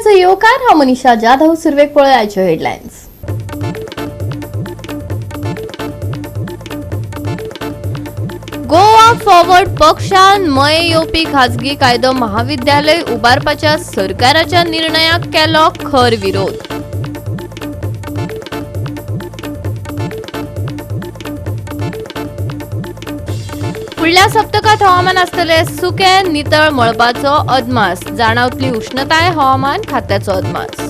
पक्षाचे योकार हा मनीषा जाधव सुरवेक पळयाचे हेडलाइन्स। गोवा फॉरवर्ड पक्षान मये येवपी खाजगी कायदो महाविद्यालय उबारपाच्या सरकाराच्या निर्णयाक केलो खर विरोध। फुडल्या सप्तकात हवामान आसतले सुके नितळ मळबाचो अदमास, जाणवतली उष्णताय हवामान खात्याचो अदमास।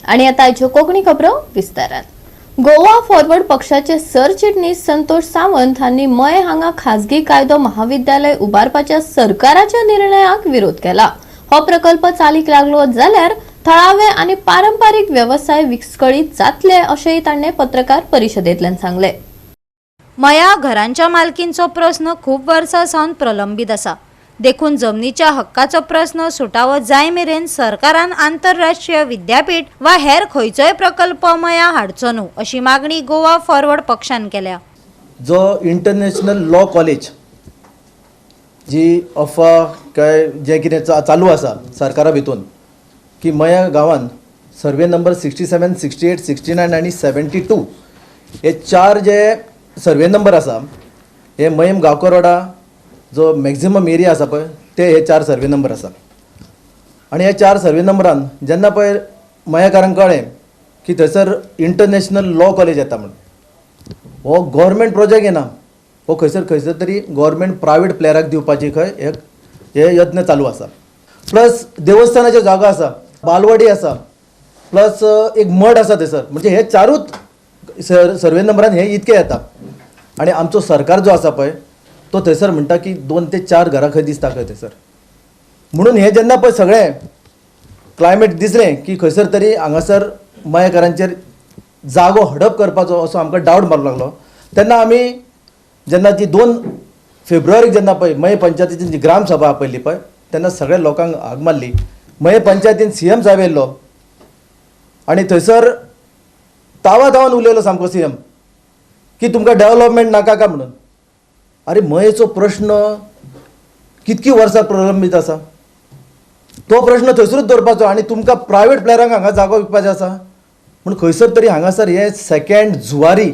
आणि आता आयच्यो कोंकणी खबरो विस्तारान। गोवा फॉरवर्ड पक्षाचे सरचिटणीस संतोष सावंत हांनी मये हांगा खाजगी कायदो महाविद्यालय उबारपाच्या सरकाराच्या निर्णयाक विरोध केला। हो प्रकल्प चालीक लागलो जाल्यार थळावे आणि पारंपारिक व्यवसाय विस्कळीत जातले अशेंय ताणें पत्रकार परिशदेंतल्यान सांगले। मया घरांच्या मालकींचो प्रश्न खूप वर्सां सावन प्रलंबित आसा। देखून जमनीच्या हक्काचो प्रश्न सुटावो जाय मेरेन सरकारान आंतरराष्ट्रीय विद्यापीठ वा हेर खंयचोय प्रकल्प मया हाडचो न्हू अशी मागणी गोवा फॉरवर्ड पक्षान केल्या। जो इंटरनॅशनल लॉ कॉलेज जी अफवा काय जे कितें चालू आसा सरकारा भितून की मया गांवान सर्वे नंबर 67, 68, 69 आणि 72 हे चार जे सर्वे नंबर आसा हे मयम गांवकर रोडा जो मॅक्झिमम एरिया आसा पळय ते हे चार सर्वे नंबर आसा। आणि हे चार सर्वे नंबरान जेन्ना पळय मयाकारांक कळ्ळें की थंयसर इंटरनॅशनल लॉ कॉलेज येता म्हणून हो गव्हर्मेंट प्रोजेक्ट येना, हो खंयसर तरी गव्हर्मेंट प्रायवेट प्लेयराक दिवपाची खंय हे यत्न चालू आसा। प्लस देवस्थानाच्यो जागा आसा, बालवाडी आसा, प्लस एक मठ आसा थंयसर, म्हणजे हे चारूच सर्वे नंबरान हे इतके येता। आणि आमचो सरकार जो आसा पळय तो थंयसर म्हणटा की 2 ते 4 घरां खंय दिसता खंय थंयसर म्हणून हे जेन्ना पळय सगळें क्लायमेट दिसलें की खंयसर तरी हांगासर मयेकारांचेर जागो हडप करपाचो असो आमकां डावट मारूंक लागलो। तेन्ना आमी जेन्ना ती 2 फेब्रुवारीक जेन्ना पळय मये पंचायतीची जी ग्राम सभा आपयल्ली पळय तेन्ना सगळ्या लोकांक हाक मारली। मये पंचायतीन CM साहेब येयल्लो आनी थंयसर तावान उलयलो सामको CM की तुमकां डेव्हलपमेंट नाका काय म्हणून। अरे मयेचो प्रश्न कितकी वर्सां प्रलंबीत आसा तो प्रश्न थंयसरूच दवरपाचो आनी तुमकां प्रायवेट प्लेयरांक हांगा जागो विकपाचो आसा म्हूण खंयसर तरी हांगासर हे सेकंड जुवारी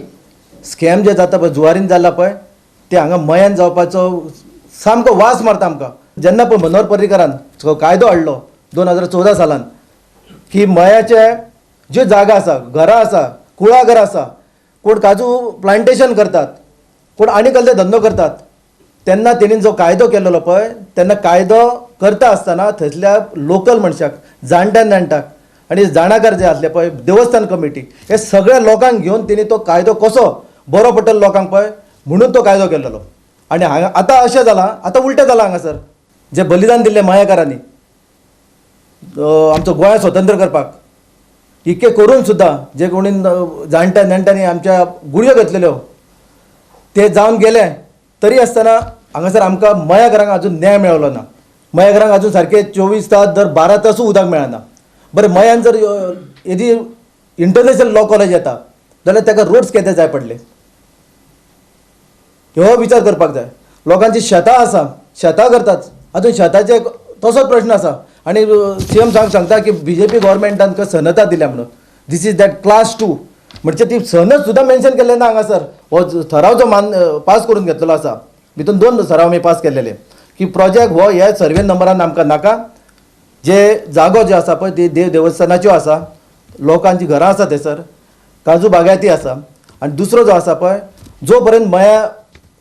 स्कॅम जे जाता पळय जुवारीन जाला पळय ते हांगा मयान जावपाचो सामको वास मारता आमकां। जेन्ना पळय मनोहर पर्रीकारान कायदो हाडलो 2014 सालान की मयाचे ज्यो जागा आसा, घरां आसा, कुळाघरां आसा, कोण काजू प्लांटेशन करतात, कोण आनी कसले धंदो करतात, तेन्ना तेणीन जो कायदो केलेलो पळय तेन्ना कायदो करता आसतना थंयसल्या लोकल मनशाक जाणट्यांक आनी जाणाकार जे आसले पळय देवस्थान कमिटी हे सगळ्या लोकांक घेवन तेणी तो कायदो कसो बरो पडटलो लोकांक पळय म्हणून तो कायदो केलेलो। आनी हांगा आतां अशें जालां, आतां उलटें जालां हांगासर जे बलिदान दिल्लें मयेकारांनी आमचो गोंय स्वतंत्र करपाक इतके करून सुद्दां जे कोणी जाणट्या नेणट्यांनी आमच्या गुडयो घेतलेल्यो ते जावन गेले तरी आसतना हांगासर आमकां मयेकारांक अजून न्याय मेळलो ना। मयेकारांक अजून सारके 24 तास दर 12 तासूय उदक मेळना। बरें मयान जर येदी इंटरनॅशनल लॉ कॉलेज येता जाल्यार ताका रोड्स केदे जाय पडले हो विचार करपाक जाय। लोकांची शेतां आसा, शेतां करतात, अजून शेताचे तसोच प्रश्न आसा आनी CM सांगता की BJP गव्हर्मेंटान सनता दिल्या म्हणून दीस इज दॅट क्लास 2 म्हणजे ती सनत सुद्दां मेन्शन केल्लें ना हांगासर। हो ठराव जो पास करून घेतलेलो आसा भितून 2 ठराव आमी पास केल्लेले की प्रोजेक्ट हो ह्या सर्वे नंबरान आमकां नाका। जे जागो जे आसा पळय ती देवस्थानाच्यो आसा, लोकांची घरां आसा थंयसर, काजू बागायती आसा आनी दुसरो जो आसा पळय जो पर्यंत मया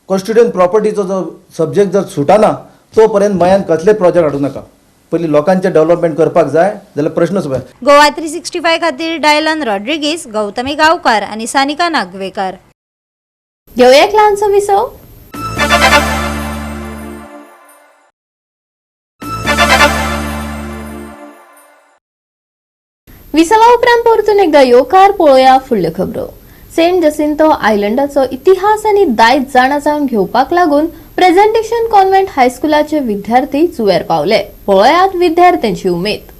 कॉन्स्टिट्युएंट प्रॉपर्टीचो जो सब्जेक्ट जर सुटाना तो पर्यंत मयान कसले प्रोजेक्ट हाडूं नाका। पयलीं लोकांचे डेव्हलपमेंट करपाक जाय जाल्यार प्रश्नच पळय। गोवा 365 खातीर डायलन रॉड्रिगीस, गौतमी गांवकार आणि सानिका नागवेकर। घेऊया एक ल्हानसो विसव। विसवा उपरांत परतून एकदा येवकार पळोवया फुडल्यो खबरो। सेंट जसिंतो आयलंडाचो इतिहास आनी दायज जाणा जावन घेवपाक लागून प्रेझेंटेशन कॉन्व्हेंट हायस्कुलाचे विद्यार्थी जुंवेर पावले। पळयात विद्यार्थ्यांची उमेद।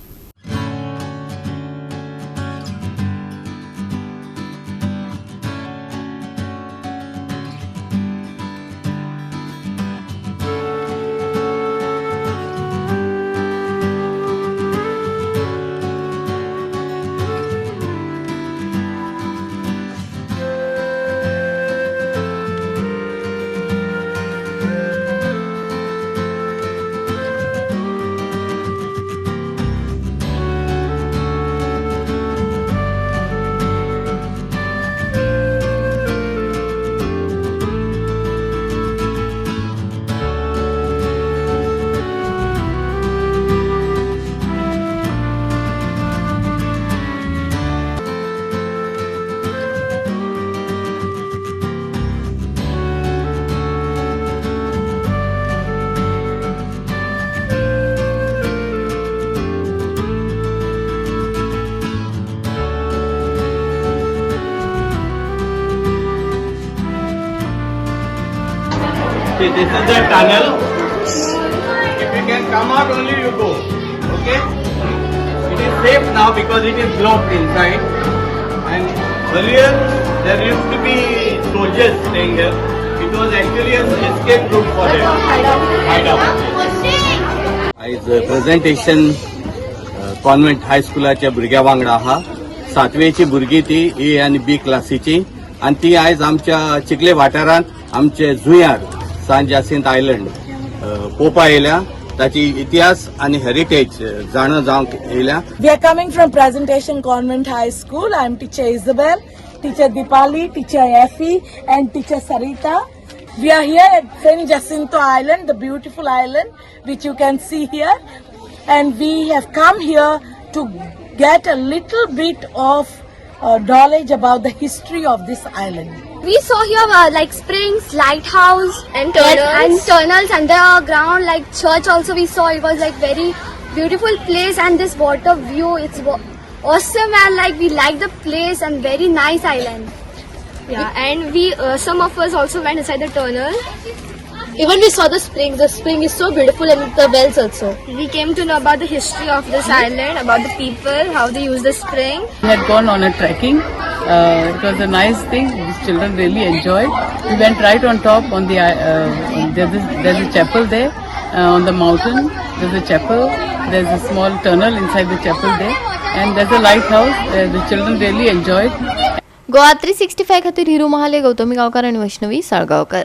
See, this is the tunnel. If you can come out, only you go. Okay? It is safe now because it is blocked inside. And earlier, there used to be soldiers staying here. It was actually an escape route for them. Hideout. As a presentation, convent हायस्कुलाच्या भुरग्यां वांगडा आहा 7वेची भुरगीं ती ए आनी बी क्लासीची आनी ती आयज आमच्या चिखले वाठारांत आमचे जुंयार सान जासिंत आयलंड पळोवपा येयल्या ताची इतिहास आनी हेरिटेज जाणा जावंक येयल्या. We are coming from Presentation Convent High School. I am teacher Isabel, teacher Dipali, teacher Effie and teacher Sarita. We are here at St. Jacinto Island, the beautiful island which you can see here. And we have come here to get a little bit of knowledge about the history of this island. We saw here like springs, lighthouse, and tunnels underground. Like church also we saw. It was like very beautiful place, and this water view. It's awesome, and like we like the place and very nice island. Yeah, and we some of us also went inside the tunnel. Even we saw the spring. The spring is so beautiful, and the wells also. We came to know about the history of this island, about the people, how they use the spring. We had gone on a trekking. It was a nice thing. The children really enjoyed. We went right on top on the. There's a chapel there on the mountain. There's a chapel. There's a small tunnel inside the chapel there, and there's a lighthouse. The children really enjoyed. Goa 365 खातीर हिरू महाले, गौतमी गावकर आणि वैष्णवी साळगावकर.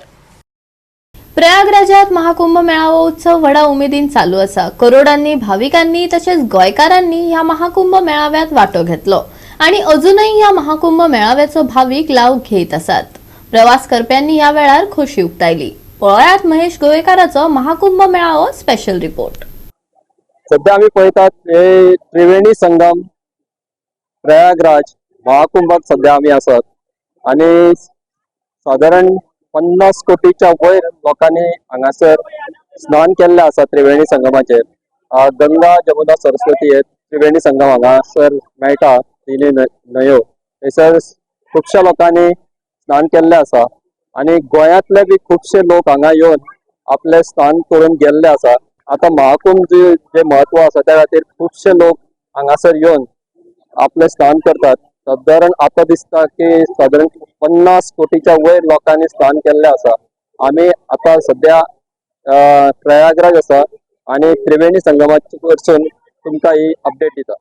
प्रयागराजात महाकुंभ मेळावो उत्सव व्हडा उमेदीन चालू असा. करोडांनी भाविकांनी तसेच गोंयकारांनी ह्या महाकुंभ मेळाव्यात वाटो घेतलो आणि अजूनही ह्या महाकुंभ मेळाव्याचो भाविक लाव घेत असतात. प्रवास करप्यांनी ह्या वेळार खोशी उक्तायली. पळयात महेश गोवेकाराचो महाकुंभ मेळावो स्पेशल रिपोर्ट. सध्या आम्ही पळयतात हे त्रिवेणी संगम प्रयागराज महाकुंभात सध्या आम्ही आसात आणि साधारण 50 कोटीच्या वयर लोकांनी हांगासर स्नान केल्ले आसा त्रिवेणी संगमाचेर. गंगा जमुना सरस्वती हे त्रिवेणी संगम हांगासर मेळटा. तिनी न्हंयो थंयसर खुबश्या लोकांनी स्नान केल्ले आसा आणि गोंयांतले बी खुबशे लोक हांगा येवन आपले स्नान करून गेल्ले आसा. आता महाकुंभ जे महत्व आसा त्या खातीर खुबशे लोक हांगासर येवन आपले स्नान करतात. साधारण आता दिसता की साधारण 50 कोटीच्या वयर लोकांनी स्नान केल्ले आसा. आम्ही आता सध्या प्रयागराज आसा आणि त्रिवेणी संगमाचे वरसून तुमकां ही अपडेट दिता.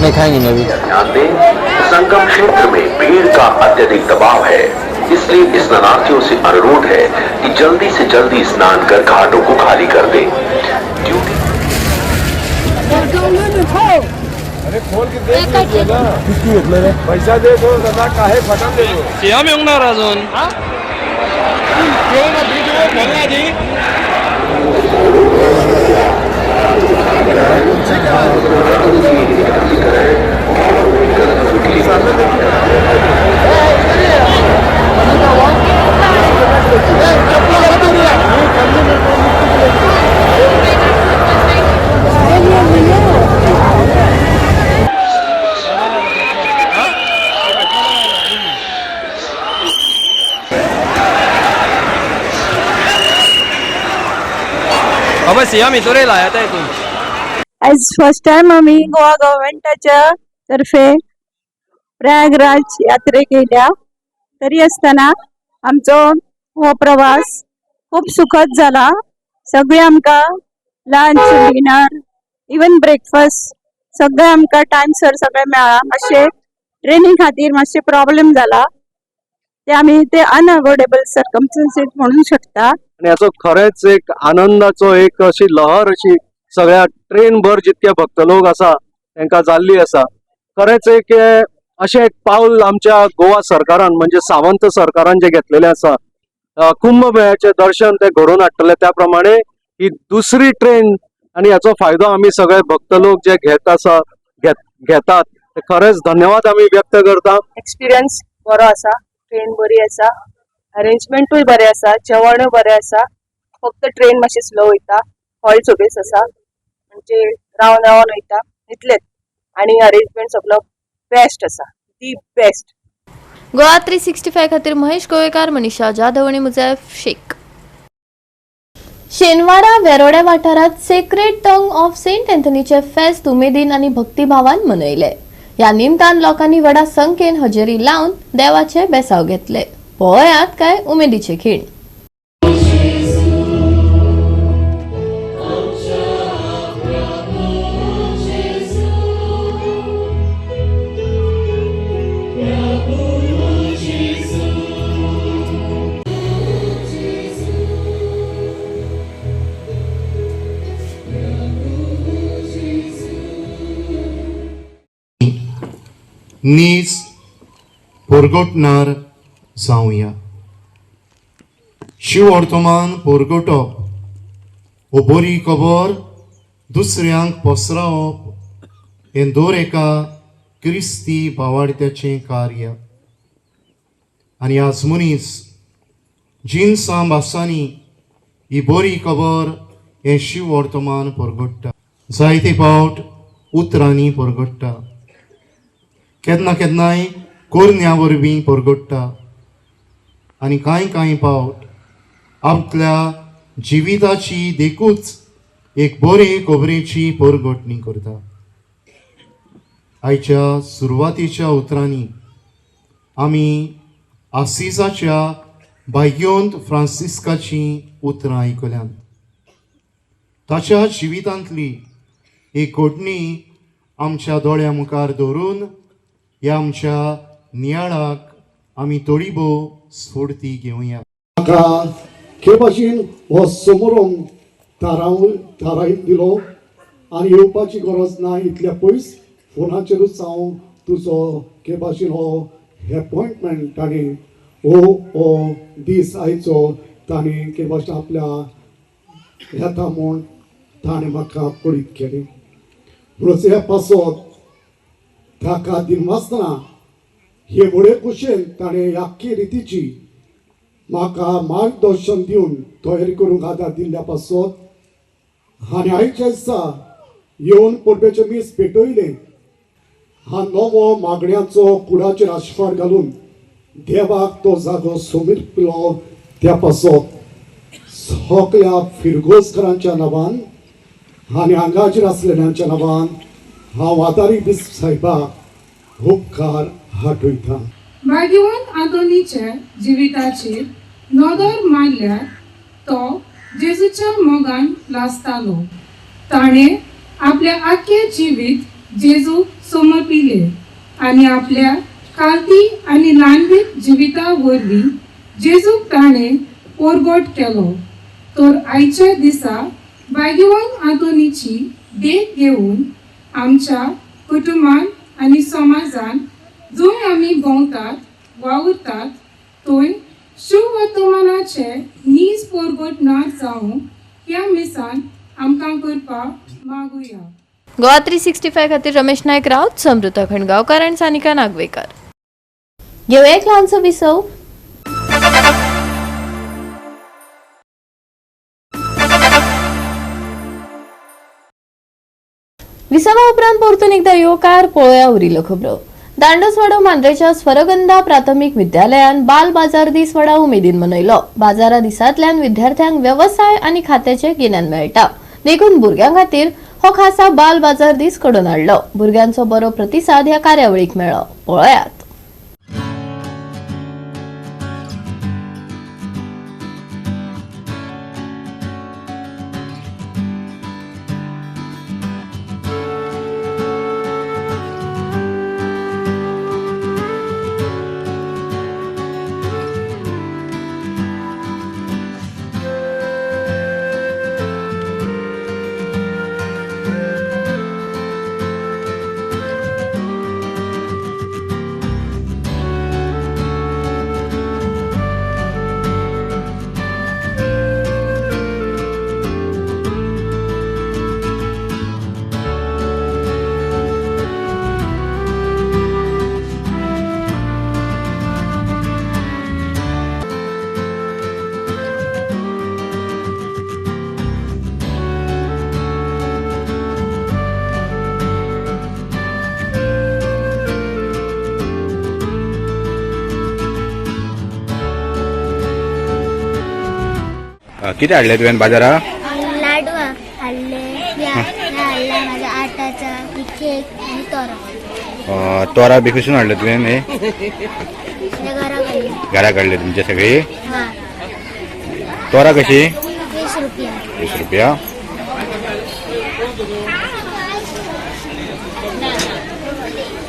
नहीं खाएंगे अभी. ध्यान दें, संगम क्षेत्र में भीड़ का अत्यधिक दबाव है, इसलिए स्नानार्थियों से अनुरोध है कि जल्दी से जल्दी स्नान कर घाटों को खाली कर दें. अरे खोल के देख ना, पैसा दे दो दादा, काहे फटन दे दो. सिया में उंगना राजन क्यों ना वीडियो बोलना जी. सिया मी तो रे लाया था तू. आज फर्स्ट टाइम आम्ही गोवा गव्हर्नमेंटाच्या तर्फे प्रयागराज यात्रेक येयल्या. तरी असताना आमचो हो प्रवास खूप सुखद झाला. सगळे आमकां लंच, डिनर, इवन ब्रेकफास्ट सगळे आमकां टाइमसर सगळे मेळ्ळा. मातशे ट्रेनी खातीर मातशे प्रॉब्लेम जाला ते आम्ही ते अनअवॉइडेबल सर्कमस्टन्सेस म्हणू शकता. आणि याचो खरेच एक आनंदाचो एक अशी लहर अशी सगळ्या ट्रेन भर जितके भक्त लोक आसा तांकां जाल्ली आसा. खरेच एक अशें एक पाऊल आमच्या गोवा सरकारान म्हणजे सावंत सरकारान जे घेतलेले आसा. कुंभमेळ्याचे दर्शन ते घडोवन हाडटले त्या प्रमाणे ही दुसरी ट्रेन आणि याचो फायदो आम्ही सगळे भक्त लोक जे घेतात ते खरेच धन्यवाद आम्ही व्यक्त करता. एक्सपिरियन्स बरो आसा, ट्रेन बरी आसा, अरेंजमेंटूय बरें आसा, जेवणूय बरें आसा. फक्त ट्रेन मातशी स्लो वयता, हॉल सर्वीस आसा, म्हणजे रावन रावन वयता इतलेंच. आनी अरेंजमेंट सगळो बेस्ट आसा, दी बेस्ट. गोवा 365 खातीर महेश गोवेकार, मनीषा जाधव आणि मुझैफ शेख. शेनवारा वेरोड्या वाठारात सेक्रेड टंग ऑफ सेंट एंथनीचे फेस्त उमेदीन आणि भक्तिभावान मनयले. या निमतान लोकांनी व्हडा संख्येन हजेरी लावन देवाचे बेसाव घेतले. पळयात काय उमेदीचे खीण. नीज पोरगोटणार जावया. शिव वर्तमान पोरगोटप हो बरी खबर दुसऱ्यांक पसरावप हें दर एका क्रिस्ती भावार्थ्याचें कार्य. आनी आज मनीस जिन्सां भासांनी ही बरी खबर हें शिव वर्तमान परगट्टा. जायते फावट उतरांनी परगट्टा, केन्ना केन्नाय कोरन्या वरवीं परगट्टा, आनी कांय फावट आपल्या जिविताची देखूच एक बरे खबरेची परगटणी करता. आयच्या सुरवातीच्या उतरांनी आमी आसिसाच्या भाग्योंत फ्रांसिस्काची उतरां आयकल्यांत. ताच्या जिवितांतली एक घडणी आमच्या दोळ्या मुखार दवरून ह्या आमच्या नियाळाक आमी थोडी भोव स्फूर्ती घेवया. म्हाका के भाशेन हो समारंभ थारावन दिलो आनी येवपाची गरज ना. इतल्या पयस फोनाचेरूच हांव तुजो के भाशेन हो अपॉयंटमेंट ताणें हो दीस आयचो ताणें के भाशेन आपल्या येता म्हूण ताणें म्हाका पळीत केलें. म्हणून ह्या पासत ताका दिनासतना हे बडे कुशेन ताणें आख्खी रितीची म्हाका मार्गदर्शन दिवन तयारी करूंक आदार दिल्ल्या पासत आनी आयच्या दिसा येवन परबेचे मीस पेटयले. हा नवो मागण्यांचो कुडाचेर आशीर्वाद घालून देवाक तो जागो सोमिरलो. त्या पासत सगळ्या फिरगोसकरांच्या नांवान आनी हांगाचेर आसलेल्यांच्या नांवान हांव आदारी दीस साहेबाक उपकार हाटयता. भाग्यवान आंतोनीच्या जिविताचेर नदर मारल्यार तो जेजूच्या मोगान लासतालो. ताणें आपल्या आख्खे जिवीत जेजूक समर्पिले आनी आपल्या खालती आनी ल्हानवीत जिविता वरवीं जेजूक ताणें परगट केलो. तर आयच्या दिसा भाग्यवान आंतोनीची देख घेवन आमच्या कुटुंबान आनी समाजान जंय आमी भोंवतात वावुरतात थंय शिव वर्तमानाचे नीज परगटणार जावंक ह्या मिसान आमकां करपाक मागुया. गोवा 365 खातीर रमेश नायक रावत, समृता खणगांवकार आनी सानिका नागवेकर. घेवया एक ल्हानसो विसव. विसवा उपरांत परतून एकदा येवकार पळोवया उरिल्ल्यो खबरो. दांडोसवाडो मांद्रेच्या स्वरगंधा प्राथमीक विद्यालयान बाल बाजार दीस व्हडा उमेदीन मनयलो. बाजारा दिसांतल्यान विद्यार्थ्यांक व्यवसाय आनी खात्याचें गिन्यान मेळटा. देखून भुरग्यां खातीर हो खासा बाल बाजार दीस घडोवन हाडलो. भुरग्यांचो बरो प्रतिसाद ह्या कार्यावळीक मेळ्ळो. पळयात. किती हाडले तुवें बाजारात? लाडू हाडले, हाडला माझ्या आटाचा केक आणि तोरा. तोरा बी कसून हाडले तुवें? हे घरा घरा काडले तुमचे सगळी? हा तोरा कशी? 20 रुपया. 20 रुपया.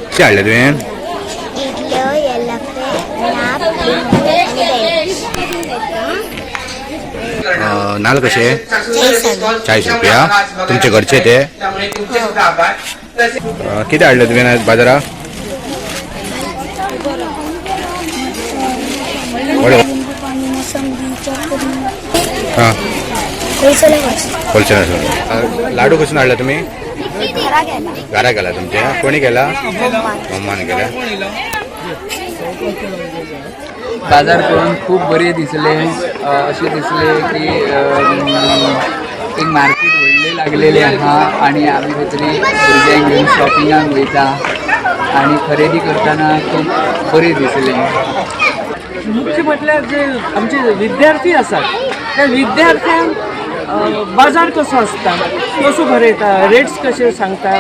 किती हाडले तुवें? इडल्यो, येल्लापे, नाप नाल्ल कशे? 40 रुपया. तुमचे घरचे ते? किती हाडले तुवें आज बाजारात? हां होलसेलर. लाडू कसून हाडले तुम्ही? घरा गेला तुमच्या? कोणी गेला? मम्मान गेला. बाजार करून खूप बरे दिसले. असे दिसले की एक मार्केट व्हडले लागलेले आहा आणि आम्ही खंय भुरग्यांक घेऊन शॉपिंगाक वयता आणि खरेदी करताना खूप बरे दिसले. मुख्य म्हटल्यार जे आमचे विद्यार्थी आसात त्या विद्यार्थ्यांक बाजार कसो आसता, कसो भरयता, रेट्स कशे सांगता,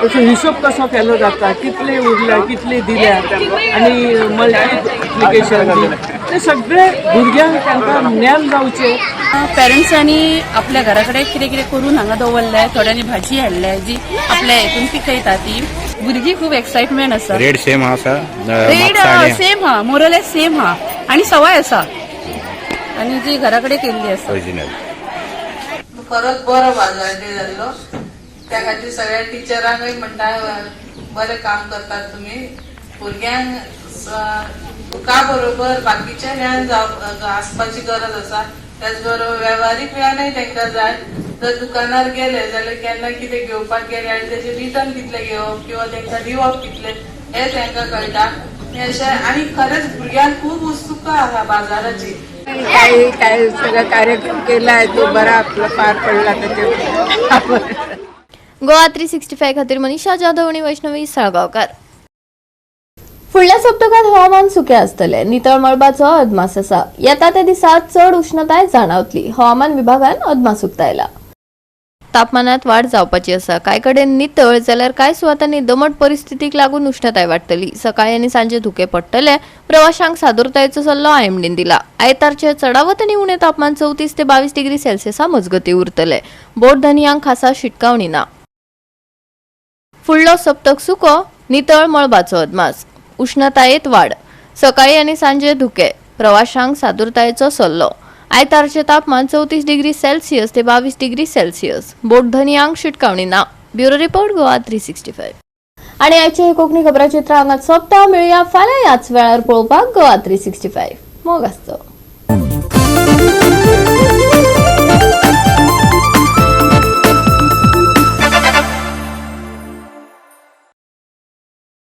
कसो हिशोब कसो केलो जाता, कितले उरल्या, कितले दिल्या आणि मल्टिप्लिकेशन ते सगळे भुरग्यांक तांकां ज्ञान जावचें. पेरंट्सांनी आपल्या घरा कडेन कितें कितें करून हांगा दवरलें, थोड्यांनी भाजी हाडल्या जी आपल्या हेतून पिकयता ती. भुरगीं खूब एक्सायटमेंट आसा. रेट सेम आसा? रेट सेम हा, मोरलेस सेम हा आणि सवाय आसा आणि जी घरा कडेन केल्ली आसा. ओरिजिनल. खरोच बरो बाजार डे जाल्लो. त्या खातीर सगळ्या टिचरांकय म्हणटा बरें काम करतात तुमी. भुरग्यांक तुका बरोबर बाकीचे ज्ञान आसपाची गरज आसा. त्याच बरोबर वेव्हारीक ज्ञानय तांकां जाय. जर दुकानार गेले जाल्यार केन्ना कितें घेवपाक गेले आनी तेजे रिटर्न कितले घेवप किंवा तांकां दिवप कितले हे तांकां कळटा. आणि खरेंच भुरग्यांक खूब उत्सुकता आसा बाजाराची. काय सगळा कार्यक्रम केलाय तो बरा आपला पार पडला त्याच्यावर. गोवा 365 खातीर मनीषा जाधव आणि वैष्णवी साळगावकार. फुडल्या सप्तकात हवामान सुके आसतले. नितळ मळबाचो अदमास आसा. येता त्या दिसात चड उष्णताय जाणवतली. हवामान विभागान अदमास उक्तायला. तापमानात वाढ जावपाची आसा. कांय कडेन नितळ जाल्यार कांय सुवातांनी दमट परिस्थितीक लागून उष्णताय वाडटली. सकाळी आनी सांजे धुके पडटले. प्रवाशांक सादुरतायेचो सल्लो आयएमडीन दिला. आयतारचे चडावत आनी उणे तापमान 34 ते 22 डिग्री सेल्सियसा मजगती उरतले. बोट धनियांक खासा शिटकावणी ना. फुडलो सप्तक सुको. नितळ मळबाचो अदमास. उष्णतायेत वाढ. सकाळी आनी सांजे धुके. प्रवाशांक सादुरतायेचो सल्लो. आयतारचे तापमान 34 डिग्री सेल्सियस ते 22 डिग्री सेल्सियस. बोट धनियांक शिटकावणी ना. Bureau report Goa 365. आणि आयचे कोंकणी खबराचित्र हांगाच सोंपता. मेळुया फाल्यां याच वेळार पळोवपाक गोवा 365. मोग आसचो.